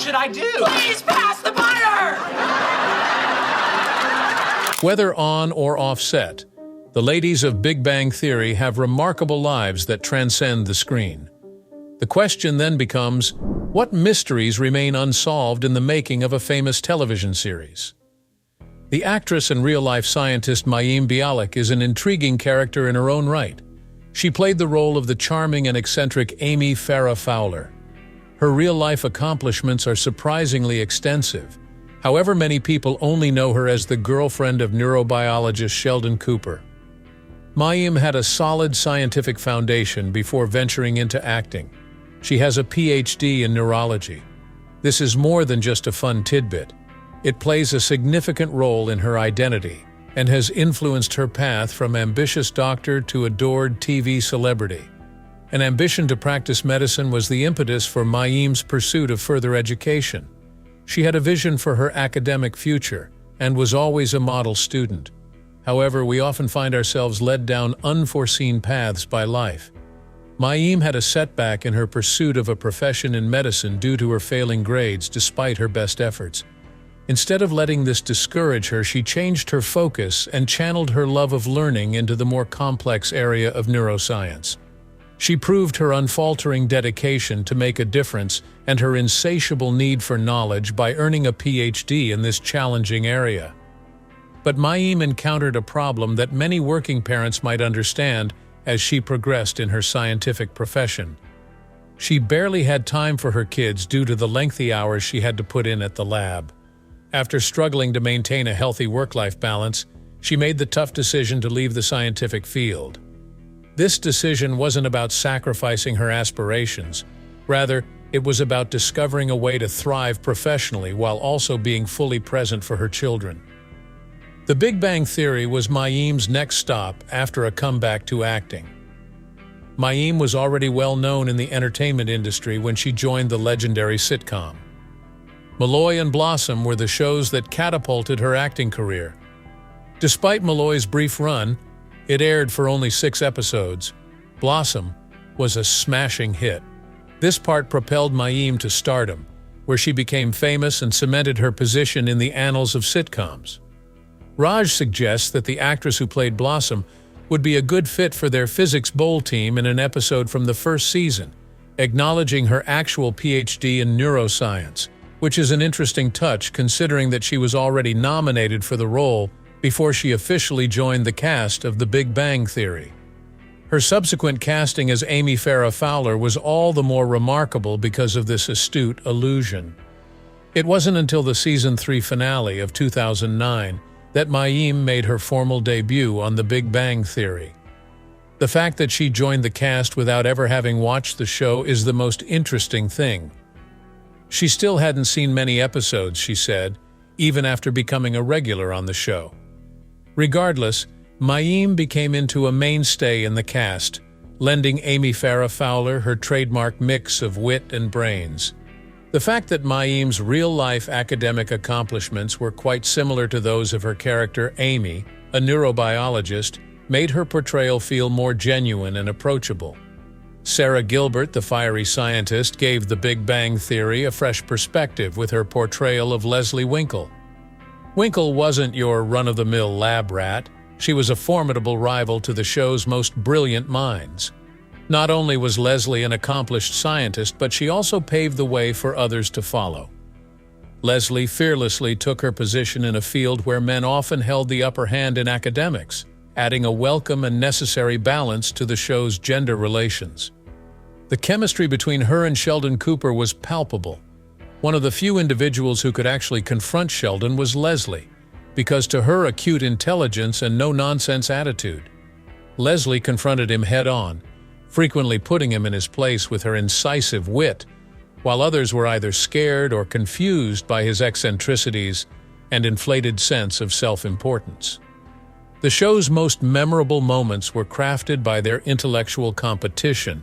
What should I do? Please pass the butter! Whether on or off set, the ladies of Big Bang Theory have remarkable lives that transcend the screen. The question then becomes, what mysteries remain unsolved in the making of a famous television series? The actress and real-life scientist Mayim Bialik is an intriguing character in her own right. She played the role of the charming and eccentric Amy Farrah Fowler. Her real-life accomplishments are surprisingly extensive. However, many people only know her as the girlfriend of neurobiologist Sheldon Cooper. Mayim had a solid scientific foundation before venturing into acting. She has a PhD in neurology. This is more than just a fun tidbit. It plays a significant role in her identity and has influenced her path from ambitious doctor to adored TV celebrity. An ambition to practice medicine was the impetus for Mayim's pursuit of further education. She had a vision for her academic future and was always a model student. However, we often find ourselves led down unforeseen paths by life. Mayim had a setback in her pursuit of a profession in medicine due to her failing grades despite her best efforts. Instead of letting this discourage her, she changed her focus and channeled her love of learning into the more complex area of neuroscience. She proved her unfaltering dedication to make a difference and her insatiable need for knowledge by earning a PhD in this challenging area. But Mayim encountered a problem that many working parents might understand as she progressed in her scientific profession. She barely had time for her kids due to the lengthy hours she had to put in at the lab. After struggling to maintain a healthy work-life balance, she made the tough decision to leave the scientific field. This decision wasn't about sacrificing her aspirations. Rather, it was about discovering a way to thrive professionally while also being fully present for her children. The Big Bang Theory was Mayim's next stop after a comeback to acting. Mayim was already well known in the entertainment industry when she joined the legendary sitcom. Malloy and Blossom were the shows that catapulted her acting career. Despite Malloy's brief run, it aired for only 6 episodes. Blossom was a smashing hit. This part propelled Mayim to stardom, where she became famous and cemented her position in the annals of sitcoms. Raj suggests that the actress who played Blossom would be a good fit for their physics bowl team in an episode from the first season, acknowledging her actual PhD in neuroscience, which is an interesting touch considering that she was already nominated for the role before she officially joined the cast of The Big Bang Theory. Her subsequent casting as Amy Farrah Fowler was all the more remarkable because of this astute allusion. It wasn't until the Season 3 finale of 2009 that Mayim made her formal debut on The Big Bang Theory. The fact that she joined the cast without ever having watched the show is the most interesting thing. She still hadn't seen many episodes, she said, even after becoming a regular on the show. Regardless, Mayim became into a mainstay in the cast, lending Amy Farrah Fowler her trademark mix of wit and brains. The fact that Mayim's real-life academic accomplishments were quite similar to those of her character Amy, a neurobiologist, made her portrayal feel more genuine and approachable. Sarah Gilbert, the fiery scientist, gave The Big Bang Theory a fresh perspective with her portrayal of Leslie Winkle. Winkle wasn't your run-of-the-mill lab rat. She was a formidable rival to the show's most brilliant minds. Not only was Leslie an accomplished scientist, but she also paved the way for others to follow. Leslie fearlessly took her position in a field where men often held the upper hand in academics, adding a welcome and necessary balance to the show's gender relations. The chemistry between her and Sheldon Cooper was palpable. One of the few individuals who could actually confront Sheldon was Leslie, because to her acute intelligence and no-nonsense attitude. Leslie confronted him head-on, frequently putting him in his place with her incisive wit, while others were either scared or confused by his eccentricities and inflated sense of self-importance. The show's most memorable moments were crafted by their intellectual competition,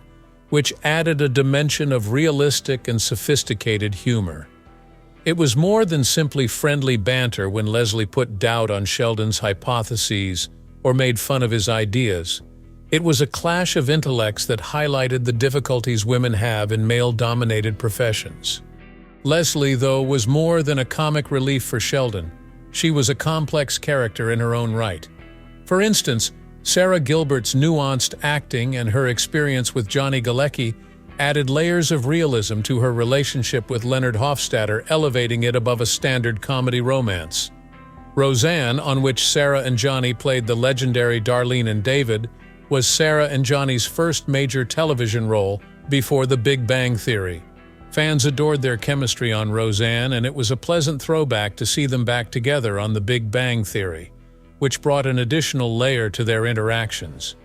which added a dimension of realistic and sophisticated humor. It was more than simply friendly banter when Leslie put doubt on Sheldon's hypotheses or made fun of his ideas. It was a clash of intellects that highlighted the difficulties women have in male-dominated professions. Leslie, though, was more than a comic relief for Sheldon. She was a complex character in her own right. For instance, Sarah Gilbert's nuanced acting and her experience with Johnny Galecki added layers of realism to her relationship with Leonard Hofstadter, elevating it above a standard comedy romance. Roseanne, on which Sarah and Johnny played the legendary Darlene and David, was Sarah and Johnny's first major television role before The Big Bang Theory. Fans adored their chemistry on Roseanne, and it was a pleasant throwback to see them back together on The Big Bang Theory, which brought an additional layer to their interactions.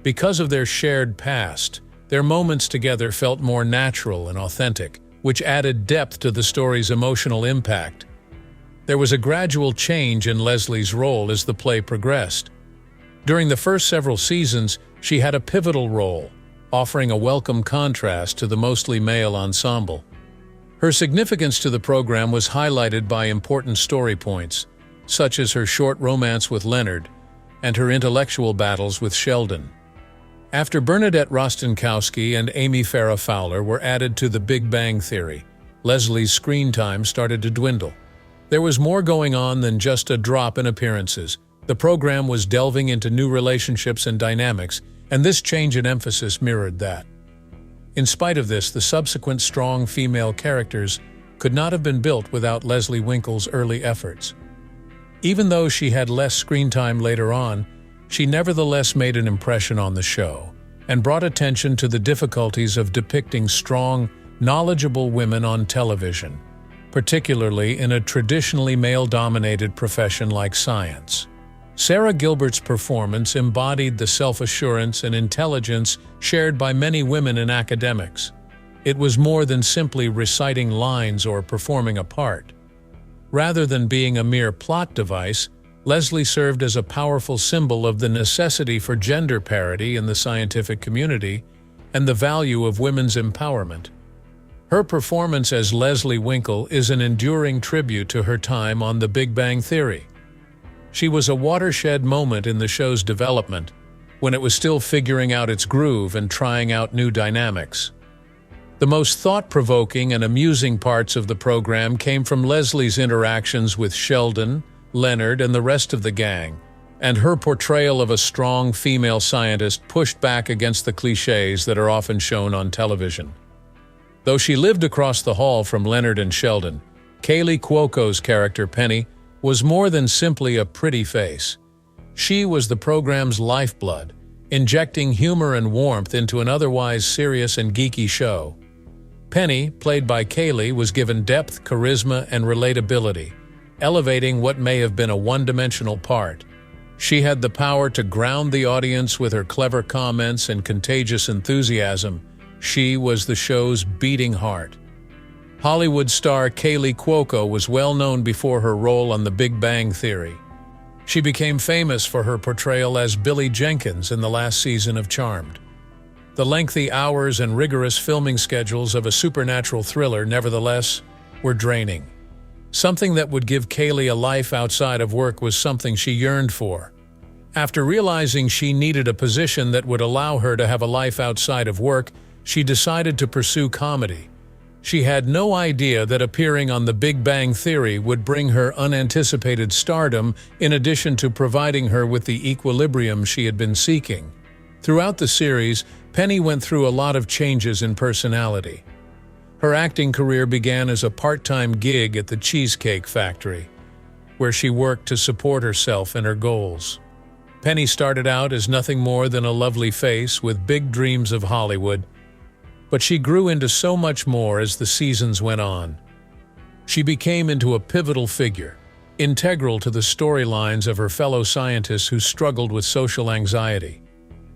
Because of their shared past, their moments together felt more natural and authentic, which added depth to the story's emotional impact. There was a gradual change in Leslie's role as the play progressed. During the first several seasons, she had a pivotal role, offering a welcome contrast to the mostly male ensemble. Her significance to the program was highlighted by important story points, such as her short romance with Leonard and her intellectual battles with Sheldon. After Bernadette Rostenkowski and Amy Farrah Fowler were added to The Big Bang Theory, Leslie's screen time started to dwindle. There was more going on than just a drop in appearances. The program was delving into new relationships and dynamics, and this change in emphasis mirrored that. In spite of this, the subsequent strong female characters could not have been built without Leslie Winkle's early efforts. Even though she had less screen time later on, she nevertheless made an impression on the show and brought attention to the difficulties of depicting strong, knowledgeable women on television, particularly in a traditionally male-dominated profession like science. Sarah Gilbert's performance embodied the self-assurance and intelligence shared by many women in academics. It was more than simply reciting lines or performing a part. Rather than being a mere plot device, Leslie served as a powerful symbol of the necessity for gender parity in the scientific community and the value of women's empowerment. Her performance as Leslie Winkle is an enduring tribute to her time on The Big Bang Theory. She was a watershed moment in the show's development, when it was still figuring out its groove and trying out new dynamics. The most thought-provoking and amusing parts of the program came from Leslie's interactions with Sheldon, Leonard, and the rest of the gang, and her portrayal of a strong female scientist pushed back against the cliches that are often shown on television. Though she lived across the hall from Leonard and Sheldon, Kaley Cuoco's character Penny was more than simply a pretty face. She was the program's lifeblood, injecting humor and warmth into an otherwise serious and geeky show. Penny, played by Kaley, was given depth, charisma, and relatability, elevating what may have been a one-dimensional part. She had the power to ground the audience with her clever comments and contagious enthusiasm. She was the show's beating heart. Hollywood star Kaley Cuoco was well known before her role on The Big Bang Theory. She became famous for her portrayal as Billie Jenkins in the last season of Charmed. The lengthy hours and rigorous filming schedules of a supernatural thriller, nevertheless, were draining. Something that would give Kaley a life outside of work was something she yearned for. After realizing she needed a position that would allow her to have a life outside of work, she decided to pursue comedy. She had no idea that appearing on The Big Bang Theory would bring her unanticipated stardom in addition to providing her with the equilibrium she had been seeking. Throughout the series, Penny went through a lot of changes in personality. Her acting career began as a part-time gig at the Cheesecake Factory, where she worked to support herself and her goals. Penny started out as nothing more than a lovely face with big dreams of Hollywood, but she grew into so much more as the seasons went on. She became into a pivotal figure, integral to the storylines of her fellow scientists who struggled with social anxiety.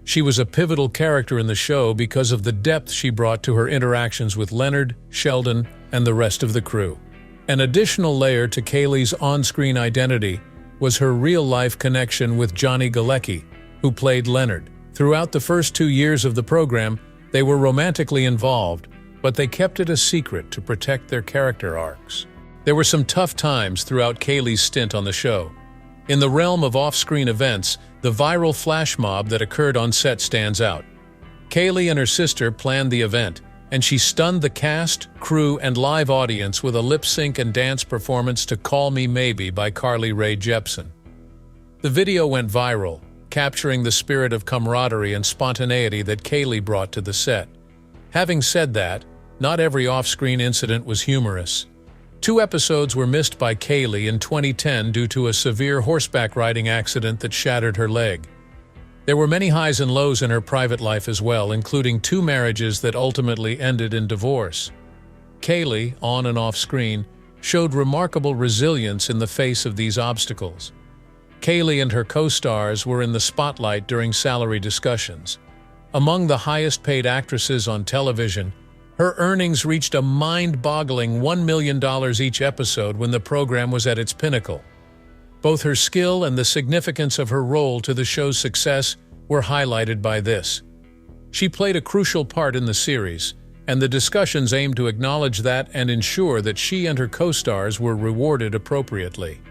She was a pivotal character in the show because of the depth she brought to her interactions with Leonard, Sheldon, and the rest of the crew. An additional layer to Kaley's on-screen identity was her real-life connection with Johnny Galecki, who played Leonard. Throughout the first 2 years of the program, they were romantically involved, but they kept it a secret to protect their character arcs. There were some tough times throughout Kaley's stint on the show. In the realm of off-screen events, the viral flash mob that occurred on set stands out. Kaley and her sister planned the event, and she stunned the cast, crew, and live audience with a lip-sync and dance performance to Call Me Maybe by Carly Rae Jepsen. The video went viral, capturing the spirit of camaraderie and spontaneity that Kaylee brought to the set. Having said that, not every off-screen incident was humorous. 2 episodes were missed by Kaylee in 2010 due to a severe horseback riding accident that shattered her leg. There were many highs and lows in her private life as well, including 2 marriages that ultimately ended in divorce. Kaylee, on and off screen, showed remarkable resilience in the face of these obstacles. Kaylee and her co-stars were in the spotlight during salary discussions. Among the highest-paid actresses on television, her earnings reached a mind-boggling $1 million each episode when the program was at its pinnacle. Both her skill and the significance of her role to the show's success were highlighted by this. She played a crucial part in the series, and the discussions aimed to acknowledge that and ensure that she and her co-stars were rewarded appropriately.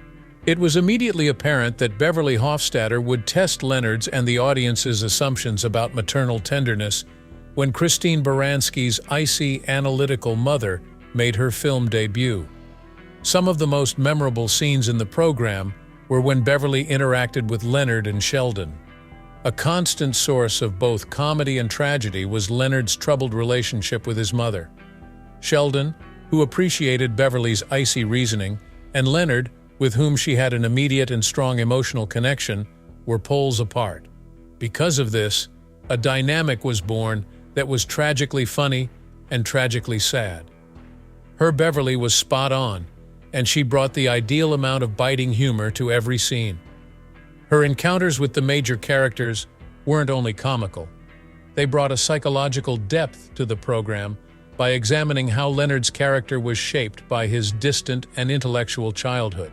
It was immediately apparent that Beverly Hofstadter would test Leonard's and the audience's assumptions about maternal tenderness when Christine Baranski's icy, analytical mother made her film debut. Some of the most memorable scenes in the program were when Beverly interacted with Leonard and Sheldon. A constant source of both comedy and tragedy was Leonard's troubled relationship with his mother. Sheldon, who appreciated Beverly's icy reasoning, and Leonard, with whom she had an immediate and strong emotional connection, were poles apart. Because of this, a dynamic was born that was tragically funny and tragically sad. Her Beverly was spot on, and she brought the ideal amount of biting humor to every scene. Her encounters with the major characters weren't only comical. They brought a psychological depth to the program by examining how Leonard's character was shaped by his distant and intellectual childhood.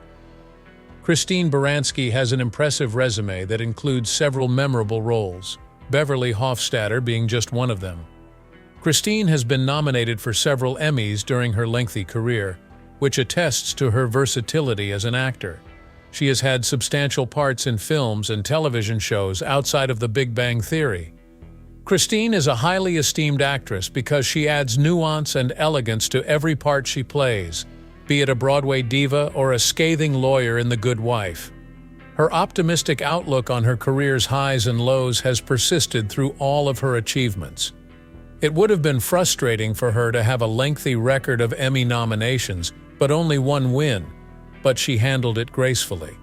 Christine Baranski has an impressive resume that includes several memorable roles, Beverly Hofstadter being just one of them. Christine has been nominated for several Emmys during her lengthy career, which attests to her versatility as an actor. She has had substantial parts in films and television shows outside of The Big Bang Theory. Christine is a highly esteemed actress because she adds nuance and elegance to every part she plays, be it a Broadway diva or a scathing lawyer in The Good Wife. Her optimistic outlook on her career's highs and lows has persisted through all of her achievements. It would have been frustrating for her to have a lengthy record of Emmy nominations, but only 1 win, but she handled it gracefully.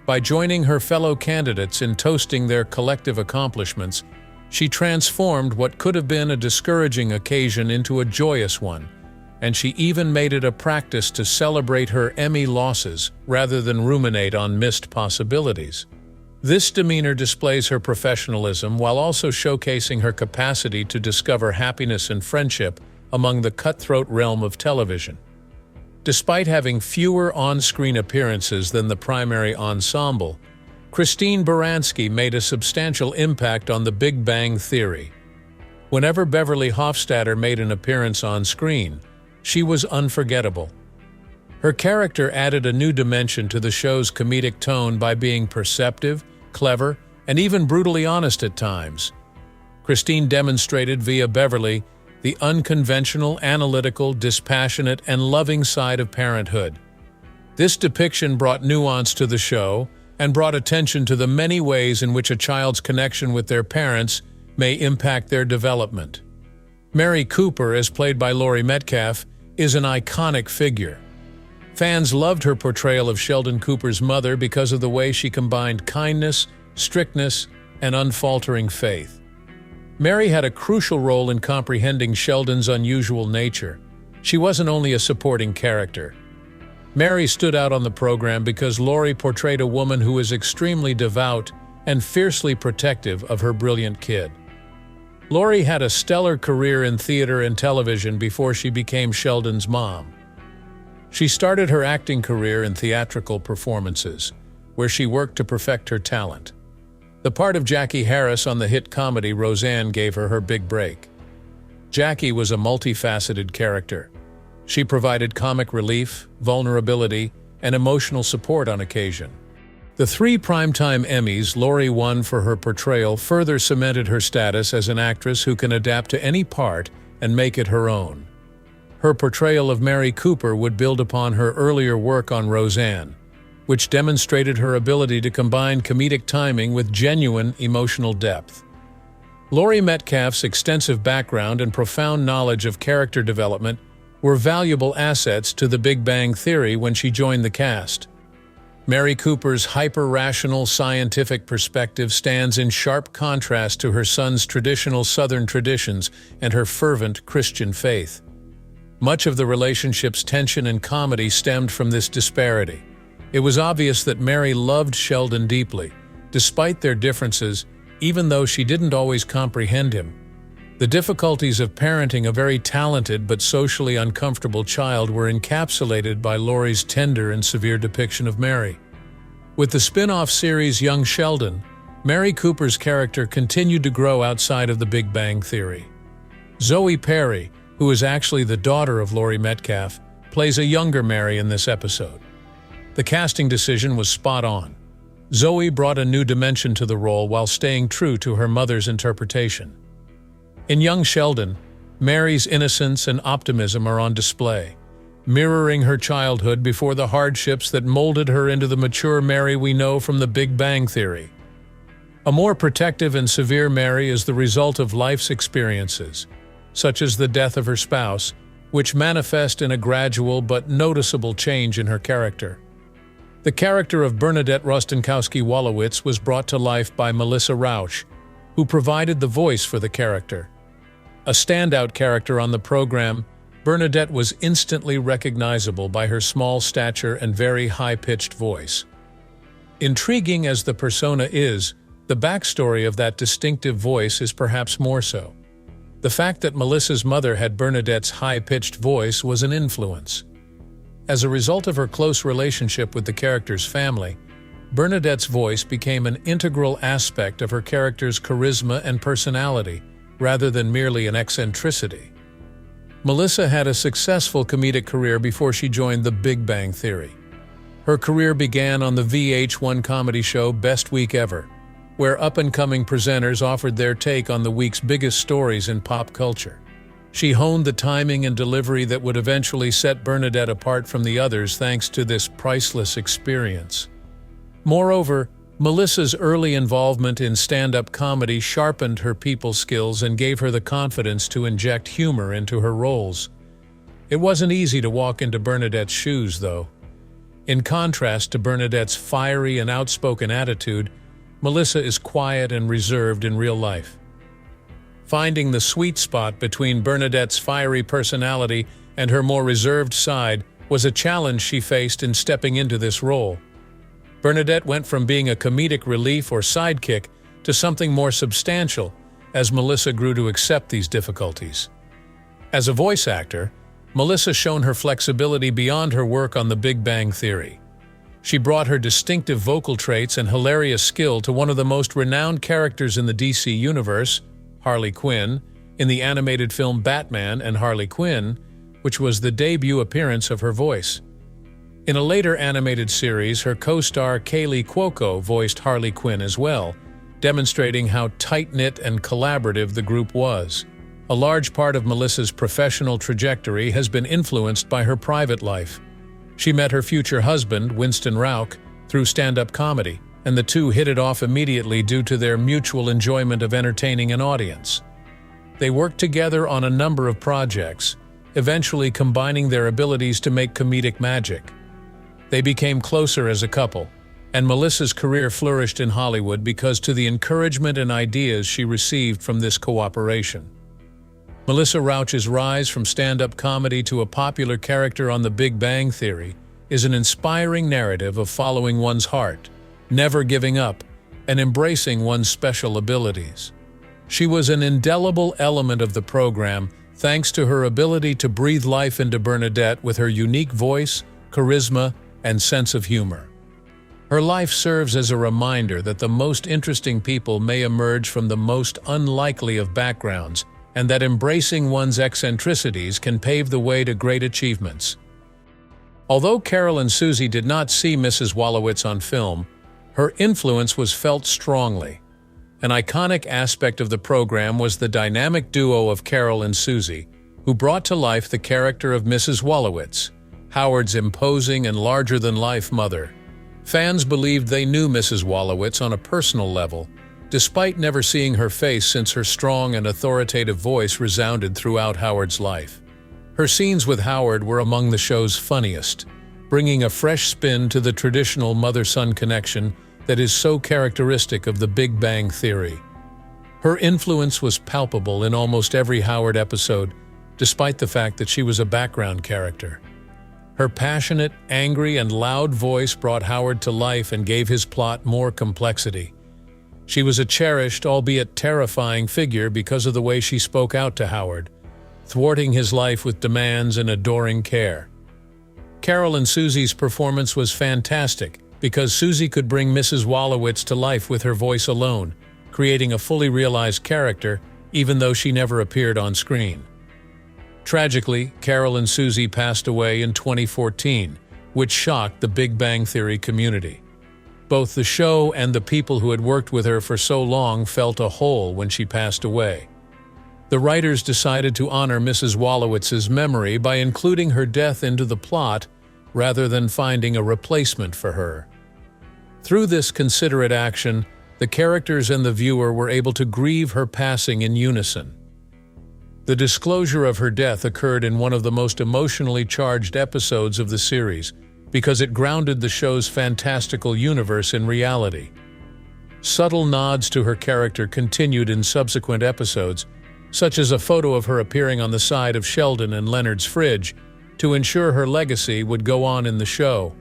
By joining her fellow candidates in toasting their collective accomplishments, she transformed what could have been a discouraging occasion into a joyous one, and she even made it a practice to celebrate her Emmy losses rather than ruminate on missed possibilities. This demeanor displays her professionalism while also showcasing her capacity to discover happiness and friendship among the cutthroat realm of television. Despite having fewer on-screen appearances than the primary ensemble, Christine Baranski made a substantial impact on The Big Bang Theory. Whenever Beverly Hofstadter made an appearance on screen, she was unforgettable. Her character added a new dimension to the show's comedic tone by being perceptive, clever, and even brutally honest at times. Christine demonstrated via Beverly the unconventional, analytical, dispassionate, and loving side of parenthood. This depiction brought nuance to the show and brought attention to the many ways in which a child's connection with their parents may impact their development. Mary Cooper, as played by Laurie Metcalf, is an iconic figure. Fans loved her portrayal of Sheldon Cooper's mother because of the way she combined kindness, strictness, and unfaltering faith. Mary had a crucial role in comprehending Sheldon's unusual nature. She wasn't only a supporting character. Mary stood out on the program because Laurie portrayed a woman who was extremely devout and fiercely protective of her brilliant kid. Laurie had a stellar career in theater and television before she became Sheldon's mom. She started her acting career in theatrical performances, where she worked to perfect her talent. The part of Jackie Harris on the hit comedy Roseanne gave her her big break. Jackie was a multifaceted character. She provided comic relief, vulnerability, and emotional support on occasion. The 3 Primetime Emmys Laurie won for her portrayal further cemented her status as an actress who can adapt to any part and make it her own. Her portrayal of Mary Cooper would build upon her earlier work on Roseanne, which demonstrated her ability to combine comedic timing with genuine emotional depth. Laurie Metcalf's extensive background and profound knowledge of character development were valuable assets to The Big Bang Theory when she joined the cast. Mary Cooper's hyper-rational scientific perspective stands in sharp contrast to her son's traditional Southern traditions and her fervent Christian faith. Much of the relationship's tension and comedy stemmed from this disparity. It was obvious that Mary loved Sheldon deeply, despite their differences, even though she didn't always comprehend him. The difficulties of parenting a very talented but socially uncomfortable child were encapsulated by Laurie's tender and severe depiction of Mary. With the spin-off series Young Sheldon, Mary Cooper's character continued to grow outside of The Big Bang Theory. Zoe Perry, who is actually the daughter of Laurie Metcalf, plays a younger Mary in this episode. The casting decision was spot on. Zoe brought a new dimension to the role while staying true to her mother's interpretation. In Young Sheldon, Mary's innocence and optimism are on display, mirroring her childhood before the hardships that molded her into the mature Mary we know from The Big Bang Theory. A more protective and severe Mary is the result of life's experiences, such as the death of her spouse, which manifest in a gradual but noticeable change in her character. The character of Bernadette Rostenkowski-Wolowitz was brought to life by Melissa Rauch, who provided the voice for the character. A standout character on the program, Bernadette was instantly recognizable by her small stature and very high-pitched voice. Intriguing as the persona is, the backstory of that distinctive voice is perhaps more so. The fact that Melissa's mother had Bernadette's high-pitched voice was an influence. As a result of her close relationship with the character's family, Bernadette's voice became an integral aspect of her character's charisma and personality, rather than merely an eccentricity. Melissa had a successful comedic career before she joined The Big Bang Theory. Her career began on the VH1 comedy show Best Week Ever, where up-and-coming presenters offered their take on the week's biggest stories in pop culture. She honed the timing and delivery that would eventually set Bernadette apart from the others thanks to this priceless experience. Moreover, Melissa's early involvement in stand-up comedy sharpened her people skills and gave her the confidence to inject humor into her roles. It wasn't easy to walk into Bernadette's shoes, though. In contrast to Bernadette's fiery and outspoken attitude, Melissa is quiet and reserved in real life. Finding the sweet spot between Bernadette's fiery personality and her more reserved side was a challenge she faced in stepping into this role. Bernadette went from being a comedic relief or sidekick to something more substantial as Melissa grew to accept these difficulties. As a voice actor, Melissa shone her flexibility beyond her work on The Big Bang Theory. She brought her distinctive vocal traits and hilarious skill to one of the most renowned characters in the DC universe, Harley Quinn, in the animated film Batman and Harley Quinn, which was the debut appearance of her voice. In a later animated series, her co-star Kaylee Cuoco voiced Harley Quinn as well, demonstrating how tight-knit and collaborative the group was. A large part of Melissa's professional trajectory has been influenced by her private life. She met her future husband, Winston Rauch, through stand-up comedy, and the two hit it off immediately due to their mutual enjoyment of entertaining an audience. They worked together on a number of projects, eventually combining their abilities to make comedic magic. They became closer as a couple, and Melissa's career flourished in Hollywood because of the encouragement and ideas she received from this cooperation. Melissa Rauch's rise from stand-up comedy to a popular character on The Big Bang Theory is an inspiring narrative of following one's heart, never giving up, and embracing one's special abilities. She was an indelible element of the program thanks to her ability to breathe life into Bernadette with her unique voice, charisma, and sense of humor. Her life serves as a reminder that the most interesting people may emerge from the most unlikely of backgrounds, and that embracing one's eccentricities can pave the way to great achievements. Although Carol and Susie did not see Mrs. Wolowitz on film, her influence was felt strongly. An iconic aspect of the program was the dynamic duo of Carol and Susie, who brought to life the character of Mrs. Wolowitz, Howard's imposing and larger-than-life mother. Fans believed they knew Mrs. Wolowitz on a personal level, despite never seeing her face since her strong and authoritative voice resounded throughout Howard's life. Her scenes with Howard were among the show's funniest, bringing a fresh spin to the traditional mother-son connection that is so characteristic of The Big Bang Theory. Her influence was palpable in almost every Howard episode, despite the fact that she was a background character. Her passionate, angry, and loud voice brought Howard to life and gave his plot more complexity. She was a cherished, albeit terrifying figure because of the way she spoke out to Howard, thwarting his life with demands and adoring care. Carol and Susie's performance was fantastic because Susie could bring Mrs. Wolowitz to life with her voice alone, creating a fully realized character even though she never appeared on screen. Tragically, Carol and Susie passed away in 2014, which shocked the Big Bang Theory community. Both the show and the people who had worked with her for so long felt a hole when she passed away. The writers decided to honor Mrs. Wolowitz's memory by including her death into the plot rather than finding a replacement for her. Through this considerate action, the characters and the viewer were able to grieve her passing in unison. The disclosure of her death occurred in one of the most emotionally charged episodes of the series because it grounded the show's fantastical universe in reality. Subtle nods to her character continued in subsequent episodes, such as a photo of her appearing on the side of Sheldon and Leonard's fridge, to ensure her legacy would go on in the show.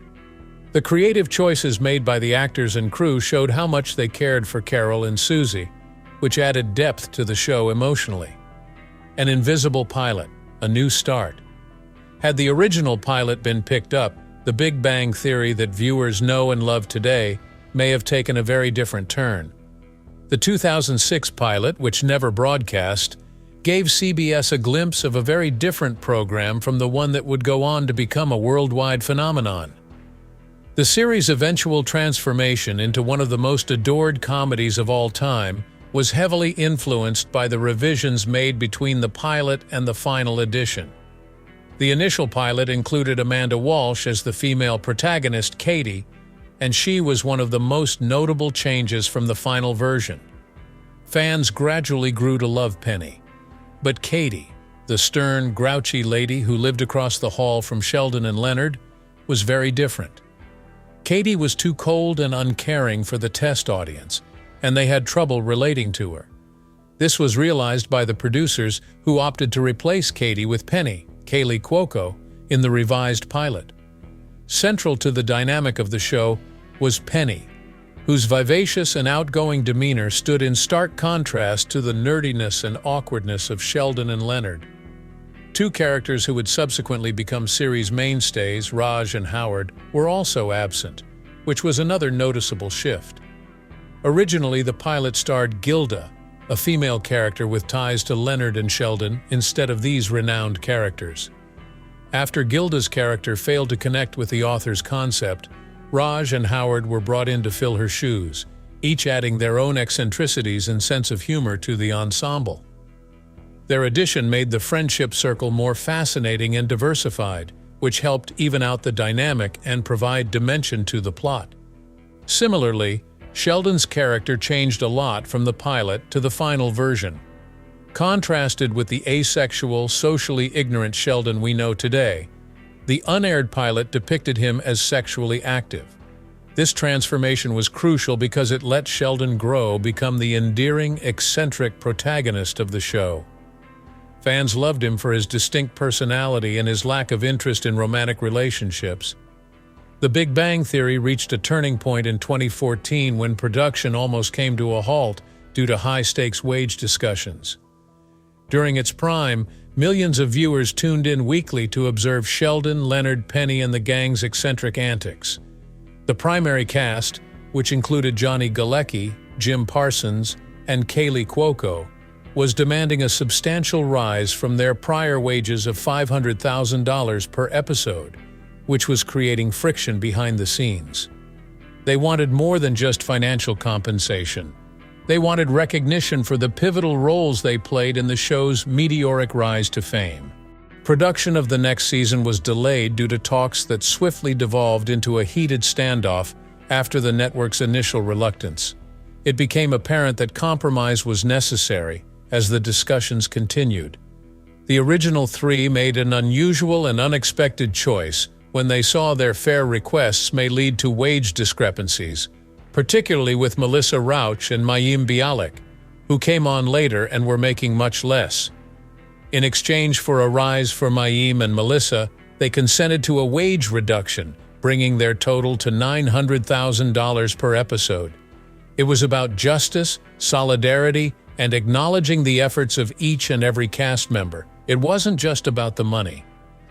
The creative choices made by the actors and crew showed how much they cared for Carol and Susie, which added depth to the show emotionally. An invisible pilot, a new start. Had the original pilot been picked up, The Big Bang Theory that viewers know and love today may have taken a very different turn. The 2006 pilot, which never broadcast, gave CBS a glimpse of a very different program from the one that would go on to become a worldwide phenomenon. The series' eventual transformation into one of the most adored comedies of all time was heavily influenced by the revisions made between the pilot and the final edition. The initial pilot included Amanda Walsh as the female protagonist, Katie, and she was one of the most notable changes from the final version. Fans gradually grew to love Penny. But Katie, the stern, grouchy lady who lived across the hall from Sheldon and Leonard, was very different. Katie was too cold and uncaring for the test audience, and they had trouble relating to her. This was realized by the producers, who opted to replace Katie with Penny, Kaley Cuoco, in the revised pilot. Central to the dynamic of the show was Penny, whose vivacious and outgoing demeanor stood in stark contrast to the nerdiness and awkwardness of Sheldon and Leonard. Two characters who would subsequently become series mainstays, Raj and Howard, were also absent, which was another noticeable shift. Originally, the pilot starred Gilda, a female character with ties to Leonard and Sheldon, instead of these renowned characters. After Gilda's character failed to connect with the author's concept, Raj and Howard were brought in to fill her shoes, each adding their own eccentricities and sense of humor to the ensemble. Their addition made the friendship circle more fascinating and diversified, which helped even out the dynamic and provide dimension to the plot. Similarly, Sheldon's character changed a lot from the pilot to the final version. Contrasted with the asexual, socially ignorant Sheldon we know today, the unaired pilot depicted him as sexually active. This transformation was crucial because it let Sheldon grow, become the endearing, eccentric protagonist of the show. Fans loved him for his distinct personality and his lack of interest in romantic relationships. The Big Bang Theory reached a turning point in 2014 when production almost came to a halt due to high-stakes wage discussions. During its prime, millions of viewers tuned in weekly to observe Sheldon, Leonard, Penny, and the gang's eccentric antics. The primary cast, which included Johnny Galecki, Jim Parsons, and Kaley Cuoco, was demanding a substantial rise from their prior wages of $500,000 per episode, which was creating friction behind the scenes. They wanted more than just financial compensation. They wanted recognition for the pivotal roles they played in the show's meteoric rise to fame. Production of the next season was delayed due to talks that swiftly devolved into a heated standoff after the network's initial reluctance. It became apparent that compromise was necessary as the discussions continued. The original three made an unusual and unexpected choice when they saw their fair requests may lead to wage discrepancies, particularly with Melissa Rauch and Mayim Bialik, who came on later and were making much less. In exchange for a rise for Mayim and Melissa, they consented to a wage reduction, bringing their total to $900,000 per episode. It was about justice, solidarity, and acknowledging the efforts of each and every cast member. It wasn't just about the money.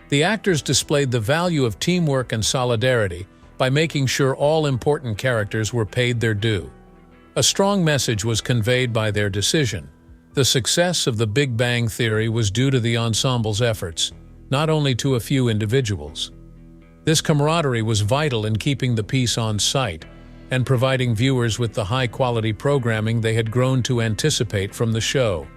The actors displayed the value of teamwork and solidarity by making sure all important characters were paid their due. A strong message was conveyed by their decision. The success of The Big Bang Theory was due to the ensemble's efforts, not only to a few individuals. This camaraderie was vital in keeping the peace on site and providing viewers with the high-quality programming they had grown to anticipate from the show.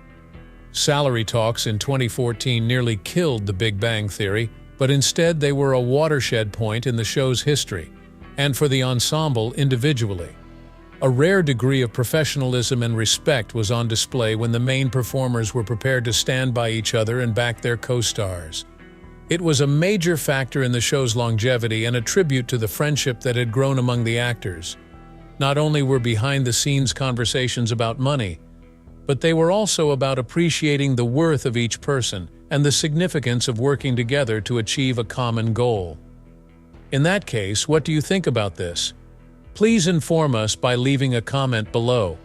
Salary talks in 2014 nearly killed The Big Bang Theory, but instead they were a watershed point in the show's history, and for the ensemble individually. A rare degree of professionalism and respect was on display when the main performers were prepared to stand by each other and back their co-stars. It was a major factor in the show's longevity and a tribute to the friendship that had grown among the actors. Not only were behind-the-scenes conversations about money, but they were also about appreciating the worth of each person and the significance of working together to achieve a common goal. In that case, what do you think about this? Please inform us by leaving a comment below.